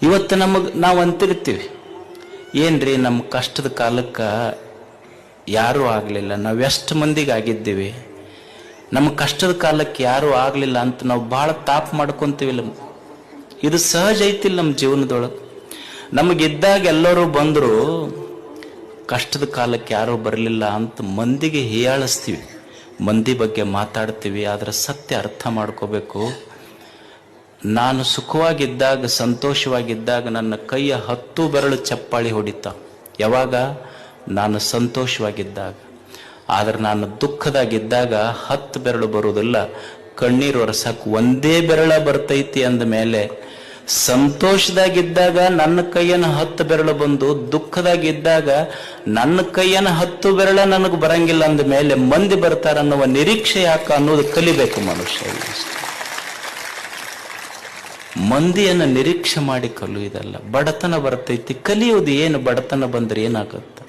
ಇವತ್ತು ನಾವು ಅಂತಿರ್ತೀವಿ, ಏನ್ರಿ ನಮ್ಮ ಕಷ್ಟದ ಕಾಲಕ್ಕೆ ಯಾರೂ ಆಗಲಿಲ್ಲ, ನಾವೆಷ್ಟು ಮಂದಿಗೆ ಆಗಿದ್ದೀವಿ, ನಮ್ಮ ಕಷ್ಟದ ಕಾಲಕ್ಕೆ ಯಾರೂ ಆಗಲಿಲ್ಲ ಅಂತ ನಾವು ಭಾಳ ತಾಪ್ ಮಾಡ್ಕೊಂತೀವಿಲ್ಲ. ಇದು ಸಹಜ ಐತಿಲ್ಲ ನಮ್ಮ ಜೀವನದೊಳಗೆ. ನಮಗಿದ್ದಾಗ ಎಲ್ಲರೂ ಬಂದರು, ಕಷ್ಟದ ಕಾಲಕ್ಕೆ ಯಾರೂ ಬರಲಿಲ್ಲ ಅಂತ ಮಂದಿಗೆ ಹೀಯಾಳಿಸ್ತೀವಿ, ಮಂದಿ ಬಗ್ಗೆ ಮಾತಾಡ್ತೀವಿ. ಆದರೆ ಸತ್ಯ ಅರ್ಥ ಮಾಡ್ಕೋಬೇಕು. ನಾನು ಸುಖವಾಗಿದ್ದಾಗ, ಸಂತೋಷವಾಗಿದ್ದಾಗ ನನ್ನ ಕೈಯ 10 ಬೆರಳು ಚಪ್ಪಾಳಿ ಹೊಡಿತ. ಯಾವಾಗ? ನಾನು ಸಂತೋಷವಾಗಿದ್ದಾಗ. ಆದರೆ ನಾನು ದುಃಖದಾಗಿದ್ದಾಗ 10 ಬೆರಳು ಬರುವುದಿಲ್ಲ, ಕಣ್ಣೀರು ಒರೆಸಕ್ಕೆ ಒಂದೇ ಬೆರಳ ಬರ್ತೈತಿ. ಅಂದ ಮೇಲೆ ಸಂತೋಷದಾಗಿದ್ದಾಗ ನನ್ನ ಕೈಯನ್ನು 10 ಬೆರಳು ಬಂದು, ದುಃಖದಾಗಿದ್ದಾಗ ನನ್ನ ಕೈಯನ್ನು 10 ಬೆರಳ ನನಗೆ ಬರಂಗಿಲ್ಲ ಅಂದ ಮೇಲೆ ಮಂದಿ ಬರ್ತಾರನ್ನುವ ನಿರೀಕ್ಷೆ ಯಾಕೆ ಅನ್ನೋದು ಕಲಿಬೇಕು ಮನುಷ್ಯ. ಮಂದಿಯನ್ನು ನಿರೀಕ್ಷೆ ಮಾಡಿ ಕಲಿಯುವುದಲ್ಲ. ಬಡತನ ಬರ್ತೈತಿ, ಕಲಿಯುವುದು ಏನು? ಬಡತನ ಬಂದ್ರೆ ಏನಾಗುತ್ತೆ?